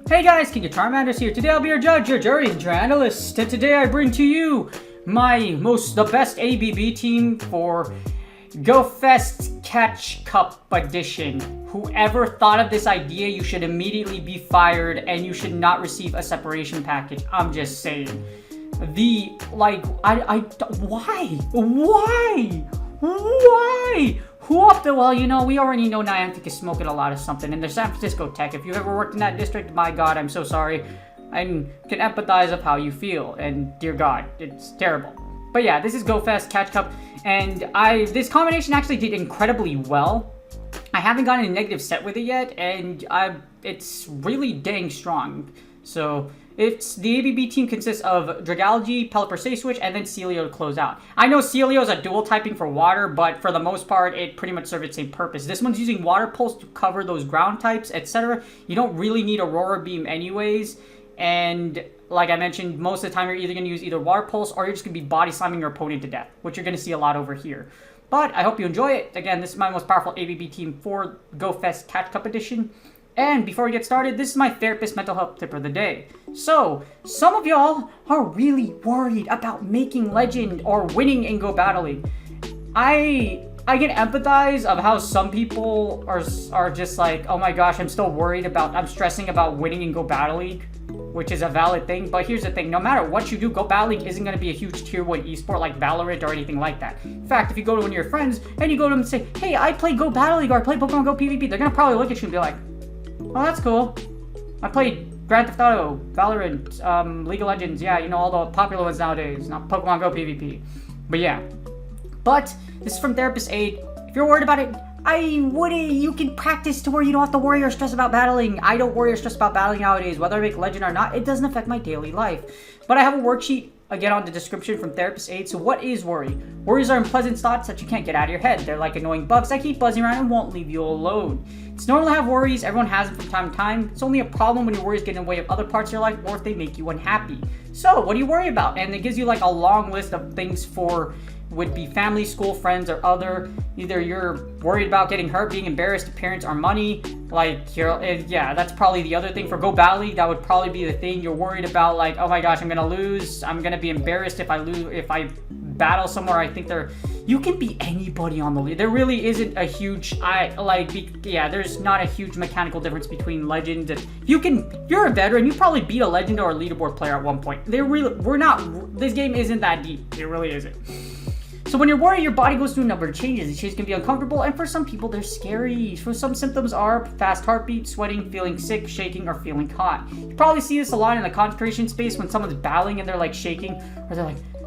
Hey guys, King of Charmanders here. Today I'll be your judge, your jury, and your analyst. And today I bring to you the best ABB team for GoFest Catch Cup Edition. Whoever thought of this idea, you should immediately be fired and you should not receive a separation package. I'm just saying. Why? Who up the, well, you know, we already know Niantic is smoking a lot of something, and they're San Francisco Tech. If you've ever worked in that district, my God, I'm so sorry. I can empathize of how you feel, and dear God, it's terrible. But yeah, this is GoFest Catch Cup, and this combination actually did incredibly well. I haven't gotten a negative set with it yet, and it's really dang strong. So the ABB team consists of Dragalge, Pelipper Switch, and then Celio to close out. I know Celio is a dual typing for water, but for the most part, it pretty much serves its same purpose. This one's using Water Pulse to cover those ground types, etc. You don't really need Aurora Beam anyways, and like I mentioned, most of the time you're either going to use either Water Pulse or you're just going to be body slamming your opponent to death, which you're going to see a lot over here. But I hope you enjoy it. Again, this is my most powerful ABB team for GoFest Catch Cup Edition. And before we get started, this is my therapist mental health tip of the day. So, some of y'all are really worried about making legend or winning in Go Battling. I can empathize of how some people are just like, oh my gosh, I'm stressing about winning in Go Battle League, which is a valid thing. But here's the thing, no matter what you do, Go Battle League isn't going to be a huge tier 1 esport like Valorant or anything like that. In fact, if you go to one of your friends and you go to them and say, hey, I play Go Battle League or I play Pokemon Go PvP, they're going to probably look at you and be like, oh, that's cool. I played Grand Theft Auto, Valorant, League of Legends, yeah, you know, all the popular ones nowadays, not Pokemon Go PvP. But yeah. But this is from Therapist Aid. If you're worried about it, you can practice to where you don't have to worry or stress about battling. I don't worry or stress about battling nowadays. Whether I make legend or not, it doesn't affect my daily life. But I have a worksheet, again, on the description from Therapist Aid. So what is worry? Worries are unpleasant thoughts that you can't get out of your head. They're like annoying bugs that keep buzzing around and won't leave you alone. It's normal to have worries. Everyone has them from time to time. It's only a problem when your worries get in the way of other parts of your life or if they make you unhappy. So what do you worry about? And it gives you like a long list of things would be family, school, friends, or other. Either you're worried about getting hurt, being embarrassed to parents, or money. Yeah, that's probably the other thing. For Go Battle League, that would probably be the thing. You're worried about, like, oh my gosh, I'm gonna lose. I'm gonna be embarrassed if I battle somewhere. I think you can be anybody on the league. There really isn't a huge, there's not a huge mechanical difference between legend and you're a veteran. You probably beat a legend or a leaderboard player at one point. This game isn't that deep. It really isn't. So when you're worried, your body goes through a number of changes. These changes can be uncomfortable, and for some people, they're scary. For some, symptoms are fast heartbeat, sweating, feeling sick, shaking, or feeling hot. You probably see this a lot in the concentration space when someone's battling and they're like shaking, or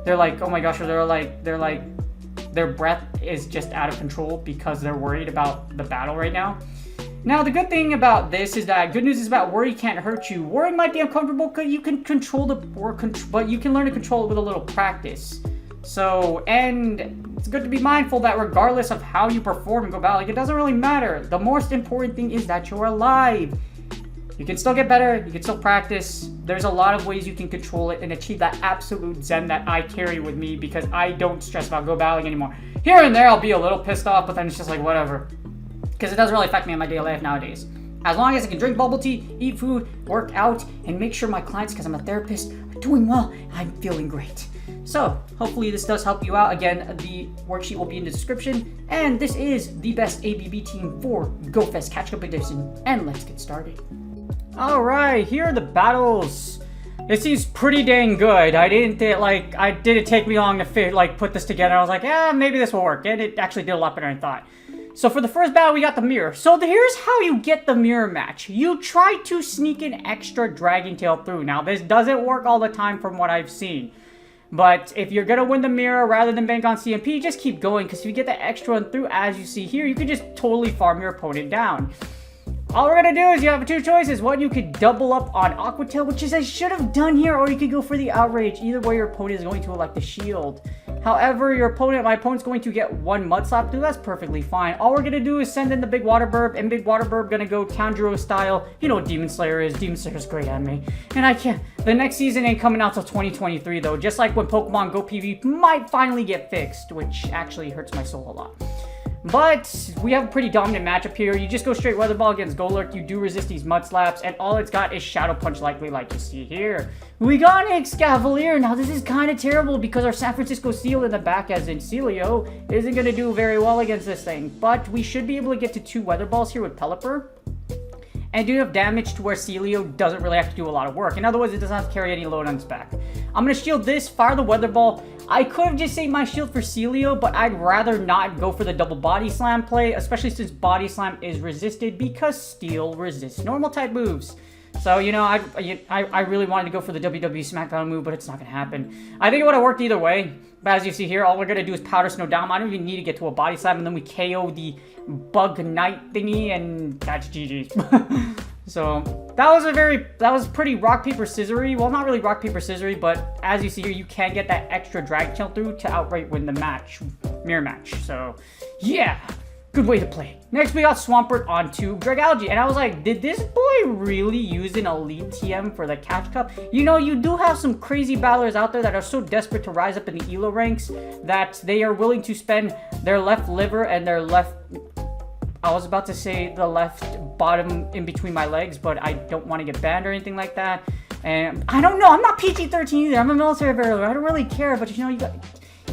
they're like, oh my gosh, or they're like, their breath is just out of control because they're worried about the battle right now. Now, the good thing about this is that good news is about worry can't hurt you. Worrying might be uncomfortable because you can but you can learn to control it with a little practice. So, and it's good to be mindful that regardless of how you perform in Go Battle League, it doesn't really matter. The most important thing is that you're alive. You can still get better, you can still practice. There's a lot of ways you can control it and achieve that absolute zen that I carry with me because I don't stress about Go Battle League anymore. Here and there, I'll be a little pissed off, but then it's just like, whatever. Because it doesn't really affect me in my daily life nowadays. As long as I can drink bubble tea, eat food, work out, and make sure my clients, because I'm a therapist, are doing well, I'm feeling great. So, hopefully this does help you out. Again, the worksheet will be in the description. And this is the best ABB team for GoFest Catch Up Edition. And let's get started. Alright, here are the battles. It seems pretty dang good. It didn't take me long to put this together. I was like, yeah, maybe this will work. And it actually did a lot better than I thought. So for the first battle, we got the mirror. So here's how you get the mirror match. You try to sneak an extra Dragon Tail through. Now, this doesn't work all the time from what I've seen. But if you're going to win the mirror rather than bank on CMP, just keep going. Because if you get the extra one through, as you see here, you can just totally farm your opponent down. All we're going to do is you have two choices. One, you could double up on Aqua Tail, which is I should have done here. Or you could go for the Outrage. Either way, your opponent is going to elect the shield. However, my opponent's going to get one Mud Slap through. That's perfectly fine. All we're going to do is send in the Big Water Burb, and Big Water Burb going to go Tanjiro style. You know what Demon Slayer is. Demon Slayer is great anime. And I can't. The next season ain't coming out till 2023, though. Just like when Pokemon Go PvP might finally get fixed, which actually hurts my soul a lot. But we have a pretty dominant matchup here. You just go straight Weather Ball against Golurk. You do resist these Mud Slaps, and all it's got is Shadow Punch likely, like you see here. We got an Excavalier. Now, this is kind of terrible because our San Francisco Seal in the back, as in Celio, isn't going to do very well against this thing. But we should be able to get to 2 Weather Balls here with Pelipper, and do enough damage to where Celio doesn't really have to do a lot of work. In other words, it doesn't have to carry any load on its back. I'm going to shield this, fire the Weather Ball. I could have just saved my shield for Celio, but I'd rather not go for the double Body Slam play, especially since Body Slam is resisted because Steel resists normal type moves. So, you know, I really wanted to go for the WWE SmackDown move, but it's not going to happen. I think it would have worked either way. But as you see here, all we're going to do is Powder Snow down. I don't even need to get to a Body Slam, and then we KO the Bug Knight thingy, and that's GG's. So, that was pretty rock, paper, scissory. Well, not really rock, paper, scissory, but as you see here, you can get that extra drag kill through to outright win the match. Mirror match. So, yeah. Good way to play. Next, we got Swampert onto Dragalge. And I was like, did this boy really use an Elite TM for the Catch Cup? You know, you do have some crazy battlers out there that are so desperate to rise up in the ELO ranks that they are willing to spend their left liver and their left... I was about to say the left bottom in between my legs, but I don't want to get banned or anything like that. And I don't know. I'm not PG-13 either. I'm a military barrier. I don't really care, but you know, you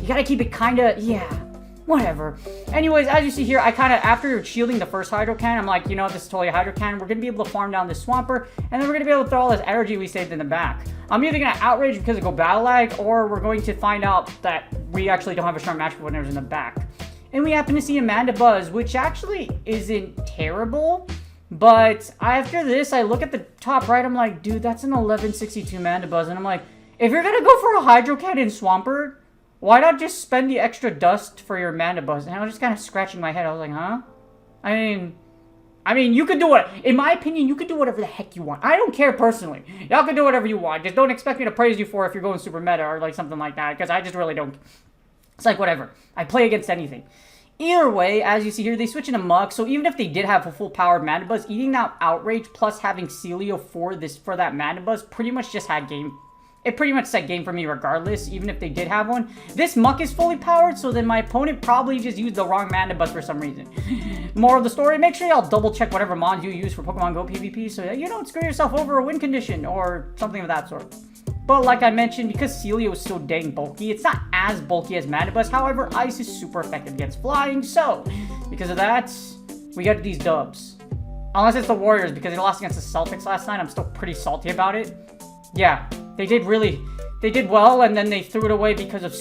got to keep it kind of... Yeah. Whatever. Anyways, as you see here, I kind of, after shielding the first Hydro Cannon, I'm like, you know, this is totally a Hydro Cannon. We're going to be able to farm down this Swampert, and then we're going to be able to throw all this energy we saved in the back. I'm either going to Outrage because of Go Battle Lag, or we're going to find out that we actually don't have a strong match for whatever's in the back. And we happen to see Amanda Buzz, which actually isn't terrible, but after this, I look at the top right, I'm like, dude, that's an 1162 Amanda Buzz, and I'm like, if you're going to go for a Hydro Cannon Swampert, why not just spend the extra dust for your Amanda Buzz? And I was just kind of scratching my head. I was like, huh? I mean, you could do it. In my opinion, you could do whatever the heck you want. I don't care personally. Y'all can do whatever you want. Just don't expect me to praise you for if you're going super meta or like something like that, because I just really don't. It's like whatever. I play against anything. Either way, as you see here, they switch into Mug. So even if they did have a full powered Amanda Buzz, eating out Outrage plus having Celio for that Amanda Buzz pretty much just had game. It pretty much set game for me regardless, even if they did have one. This Muck is fully powered, so then my opponent probably just used the wrong Mana Buzz for some reason. Moral of the story, make sure y'all double check whatever mons you use for Pokemon Go PvP so that you don't screw yourself over a win condition or something of that sort. But like I mentioned, because Celio is so dang bulky, it's not as bulky as Mana Buzz. However, Ice is super effective against flying, so because of that, we got these dubs. Unless it's the Warriors, because they lost against the Celtics last night, I'm still pretty salty about it. Yeah. They did well, and then they threw it away because of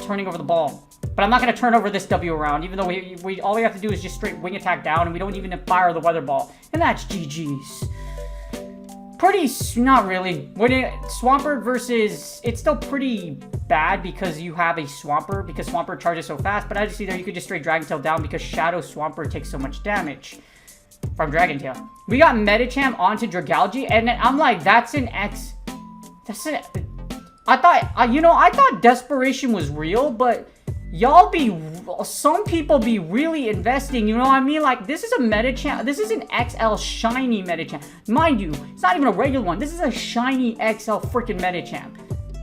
turning over the ball. But I'm not going to turn over this W around, even though all we have to do is just straight wing attack down, and we don't even fire the Weather Ball. And that's GG's. Not really. Swampert versus, it's still pretty bad because you have a Swampert, because Swampert charges so fast, but as you see there, you could just straight Dragon Tail down because Shadow Swampert takes so much damage from Dragon Tail. We got Medicham onto Dragalge, and I'm like, that's an X... I thought desperation was real, but some people be really investing, you know what I mean? Like, this is a Medicham, this is an XL shiny Medicham. Mind you, it's not even a regular one. This is a shiny XL freaking Medicham.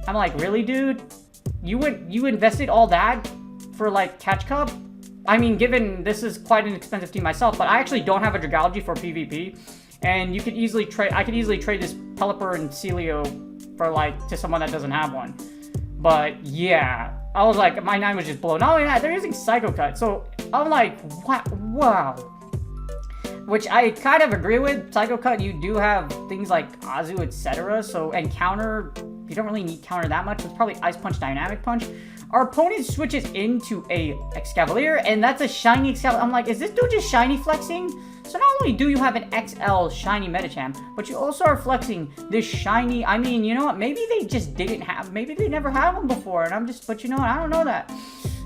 I'm like, really, dude? You invested all that for, like, Catch Cup? I mean, given this is quite an expensive team myself, but I actually don't have a Dragalge for PvP, and you could easily trade, I could easily trade this Pelipper and Celio for like to someone that doesn't have one. But yeah, I was like, my 9 was just blown. Not only that, they're using Psycho Cut, so I'm like, wow. Which I kind of agree with. Psycho Cut, you do have things like Azu, etc. So, and counter, you don't really need counter that much. It's probably Ice Punch, Dynamic Punch. Our opponent switches into a Excavalier, and that's a shiny Excavalier. I'm like, is this dude just shiny flexing? So not only do you have an XL shiny Medicham, but you also are flexing this shiny, I mean, you know what, maybe they just didn't have, maybe they never had one before, but you know what, I don't know that.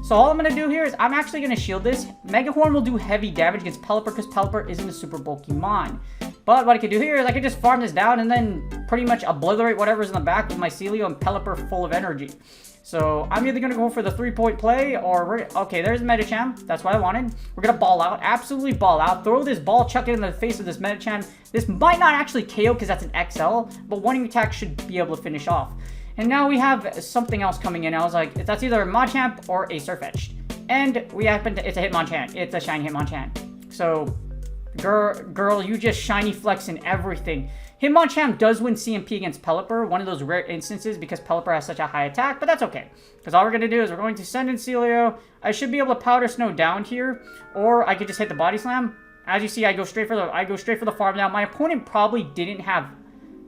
So all I'm going to do here is I'm actually going to shield this. Mega Horn will do heavy damage against Pelipper because Pelipper isn't a super bulky mon. But what I could do here is I could just farm this down and then pretty much obliterate whatever's in the back with my Celio and Pelipper full of energy. So I'm either going to go for the 3-point play or okay, there's Medicham. That's what I wanted. We're going to ball out. Absolutely ball out. Throw this ball, chuck it in the face of this Medicham. This might not actually KO because that's an XL, but one attack should be able to finish off. And now we have something else coming in. I was like, that's either a Machamp or a Surfetch'd. And we happen to, it's a Hitmonchan. It's a shiny Hitmonchan. So, girl, you just shiny flexing everything. Hitmonchan does win CMP against Pelipper, one of those rare instances because Pelipper has such a high attack, but that's okay. Because all we're going to do is we're going to send in Celio. I should be able to Powder Snow down here, or I could just hit the Body Slam. As you see, I go straight for the farm down. My opponent probably didn't have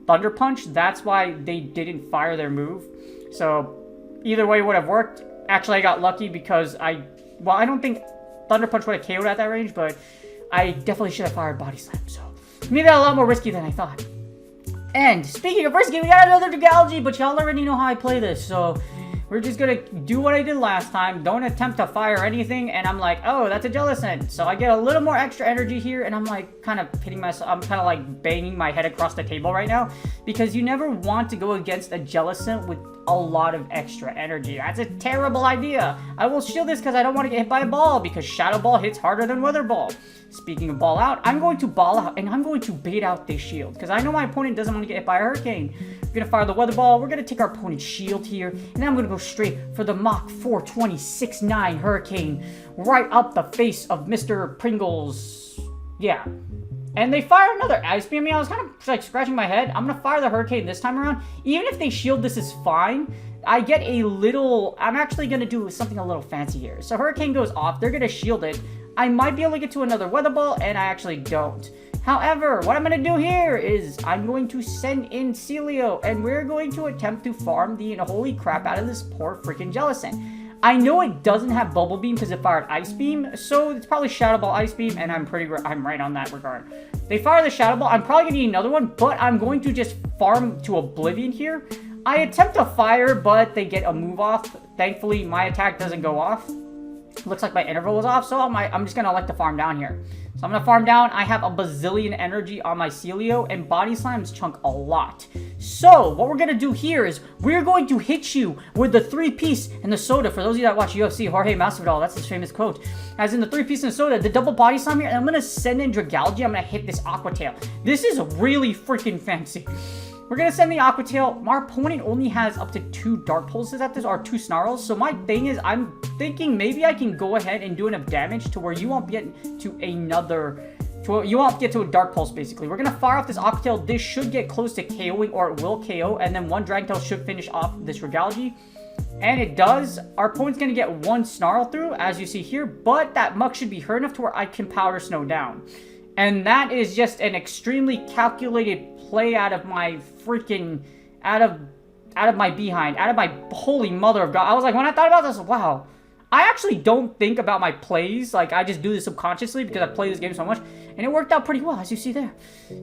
Thunder Punch. That's why they didn't fire their move. So either way would have worked. Actually, I got lucky because I don't think Thunder Punch would have KO'd at that range, but I definitely should have fired Body Slam. So made that a lot more risky than I thought. And speaking of risky, we got another Dragalge, but y'all already know how I play this, so we're just gonna do what I did last time. Don't attempt to fire anything, and I'm like, oh, that's a Jellicent. So I get a little more extra energy here, and I'm like kind of hitting myself. I'm kind of like banging my head across the table right now, because you never want to go against a Jellicent with a lot of extra energy. That's a terrible idea. I will shield this because I don't want to get hit by a ball, because Shadow Ball hits harder than Weather Ball. Speaking of ball out, I'm going to ball out, and I'm going to bait out this shield, because I know my opponent doesn't want to get hit by a Hurricane. We're going to fire the Weather Ball. We're going to take our opponent's shield here, and then I'm going to go straight for the Mach 426-9 Hurricane right up the face of Mr. Pringles. Yeah. And they fire another Ice Beam. I mean, I was kind of like scratching my head. I'm going to fire the Hurricane this time around. Even if they shield, this is fine. I get a little... I'm actually going to do something a little fancy here. So Hurricane goes off. They're going to shield it. I might be able to get to another Weather Ball, and I actually don't. However, what I'm going to do here is I'm going to send in Celio, and we're going to attempt to farm the holy crap out of this poor freaking Jellicent. I know it doesn't have Bubble Beam because it fired Ice Beam, so it's probably Shadow Ball, Ice Beam, and I'm right on that regard. They fire the Shadow Ball. I'm probably going to need another one, but I'm going to just farm to Oblivion here. I attempt to fire, but they get a move off. Thankfully, my attack doesn't go off. Looks like my interval was off, so I'm just going to elect to farm down here. So I'm going to farm down. I have a bazillion energy on my Celio, and Body Slams chunk a lot. So what we're going to do here is we're going to hit you with the 3-piece and the soda. For those of you that watch UFC, Jorge Masvidal, that's his famous quote. As in the 3-piece and the soda, the double Body Slam here, and I'm going to send in Dragalge. I'm going to hit this Aqua Tail. This is really freaking fancy. We're going to send the Aqua Tail. My opponent only has up to 2 Dark Pulses at this, or 2 Snarls. So my thing is, I'm thinking maybe I can go ahead and do enough damage to where you won't get to you won't get to a Dark Pulse, basically. We're going to fire off this Aqua Tail. This should get close to KOing, or it will KO. And then one Dragon Tail should finish off this Dragalge. And it does. Our opponent's going to get 1 Snarl through, as you see here. But that Muck should be hurt enough to where I can Powder Snow down. And that is just an extremely calculated play out of my freaking, out of my behind, out of my holy mother of God. I was like, when I thought about this, wow. I actually don't think about my plays. Like, I just do this subconsciously because I play this game so much. And it worked out pretty well, as you see there.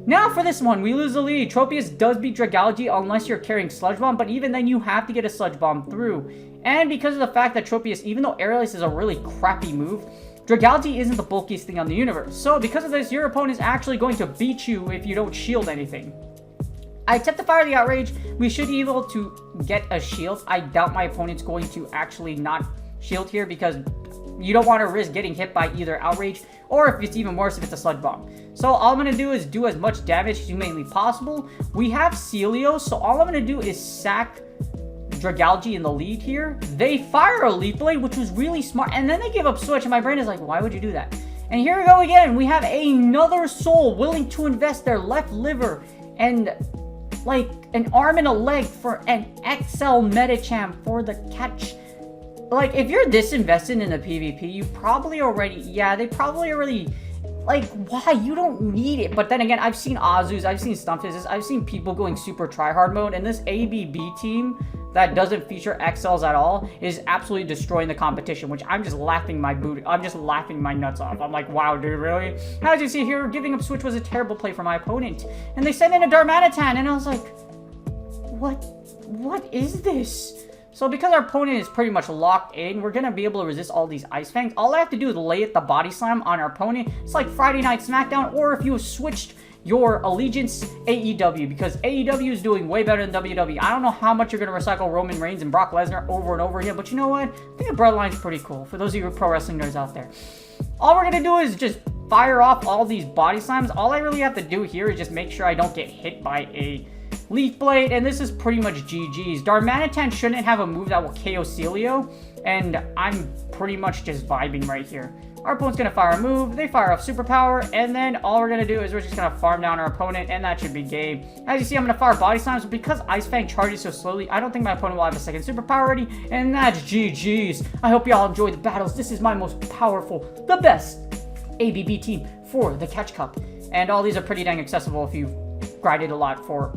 Now for this one, we lose the lead. Tropius does beat Dragalge unless you're carrying Sludge Bomb. But even then, you have to get a Sludge Bomb through. And because of the fact that Tropius, even though Aerial Ace is a really crappy move, Dragalge isn't the bulkiest thing on the universe. So because of this, your opponent is actually going to beat you if you don't shield anything. I attempt to fire the Outrage. We should be able to get a shield. I doubt my opponent's going to actually not shield here because you don't want to risk getting hit by either Outrage, or if it's even worse, if it's a Sludge Bomb. So all I'm going to do is do as much damage as humanly possible. We have Celio, so all I'm going to do is sack Dragalge in the lead here. They fire a Leaf Blade, which was really smart, and then they give up Switch, and my brain is like, why would you do that? And here we go again. We have another soul willing to invest their left liver and like an arm and a leg for an XL Medicham for the catch. Like, if you're this invested in a PvP, you probably already, yeah, they probably already, like, why? You don't need it. But then again, I've seen Azus, I've seen Stumpfizzes, I've seen people going super tryhard mode, and this ABB team that doesn't feature XLs at all is absolutely destroying the competition, which I'm just laughing my booty. I'm just laughing my nuts off. I'm like, wow, dude, really? As you see here, giving up Switch was a terrible play for my opponent. And they sent in a Darmanitan, and I was like, what is this? So because our opponent is pretty much locked in, we're going to be able to resist all these Ice Fangs. All I have to do is lay it the Body Slam on our opponent. It's like Friday Night SmackDown, or if you switched your allegiance, AEW, because AEW is doing way better than WWE. I don't know how much you're going to recycle Roman Reigns and Brock Lesnar over and over again, but you know what? I think the Bloodline's pretty cool for those of you pro wrestling nerds out there. All we're going to do is just fire off all these Body Slams. All I really have to do here is just make sure I don't get hit by a Leaf Blade, and this is pretty much GG's. Darmanitan shouldn't have a move that will KO Celio, and I'm pretty much just vibing right here. Our opponent's going to fire a move, they fire off superpower, and then all we're going to do is we're just going to farm down our opponent, and that should be game. As you see, I'm going to fire Body Slams, but because Ice Fang charges so slowly, I don't think my opponent will have a second superpower ready, and that's GG's. I hope y'all enjoy the battles. This is my most powerful, the best ABB team for the Catch Cup. And all these are pretty dang accessible if you've grinded a lot for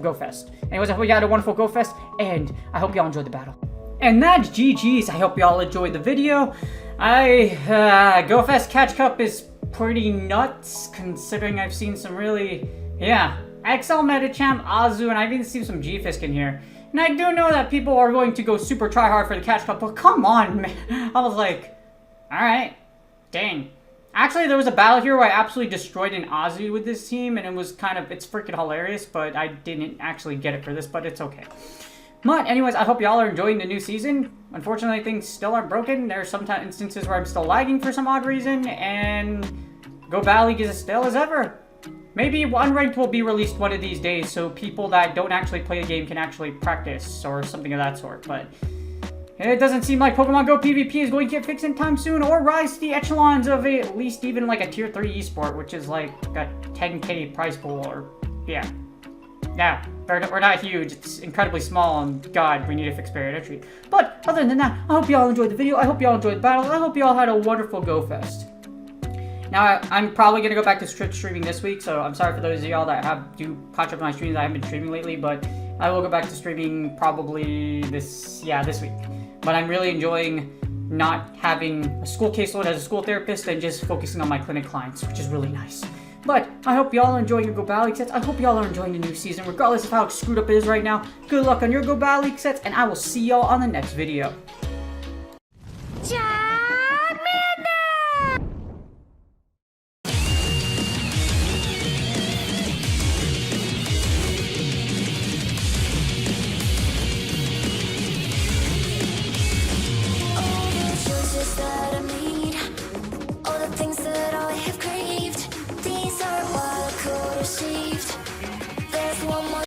GoFest. Anyways, I hope you had a wonderful GoFest, and I hope y'all enjoyed the battle. And that's GG's. I hope y'all enjoyed the video. GoFest Catch Cup is pretty nuts, considering I've seen some really, XL Medicham, Azu, and I've even seen some G-Fisk in here. And I do know that people are going to go super try hard for the Catch Cup, but come on, man. I was like, alright, dang. Actually, there was a battle here where I absolutely destroyed an Azu with this team, and it was it's freaking hilarious, but I didn't actually get it for this, but it's okay. But anyways, I hope y'all are enjoying the new season. Unfortunately, things still aren't broken. There's some instances where I'm still lagging for some odd reason, and Go Battle League is as stale as ever. Maybe Unranked will be released one of these days, so people that don't actually play the game can actually practice, or something of that sort, but it doesn't seem like Pokemon Go PvP is going to get fixed anytime soon, or rise to the echelons of at least even like a tier 3 esport, which is like a 10k prize pool, or yeah, we're not huge, it's incredibly small, and god, we need to fix barrier to entry. But other than that, I hope y'all enjoyed the video, I hope y'all enjoyed the battle, I hope y'all had a wonderful GoFest. Now, I'm probably going to go back to Twitch streaming this week, so I'm sorry for those of y'all that do catch up on my streams. I haven't been streaming lately, but I will go back to streaming probably this week. But I'm really enjoying not having a school caseload as a school therapist and just focusing on my clinic clients, which is really nice. But I hope y'all are enjoying your Go Battle League sets. I hope y'all are enjoying the new season, regardless of how screwed up it is right now. Good luck on your Go Battle League sets, and I will see y'all on the next video.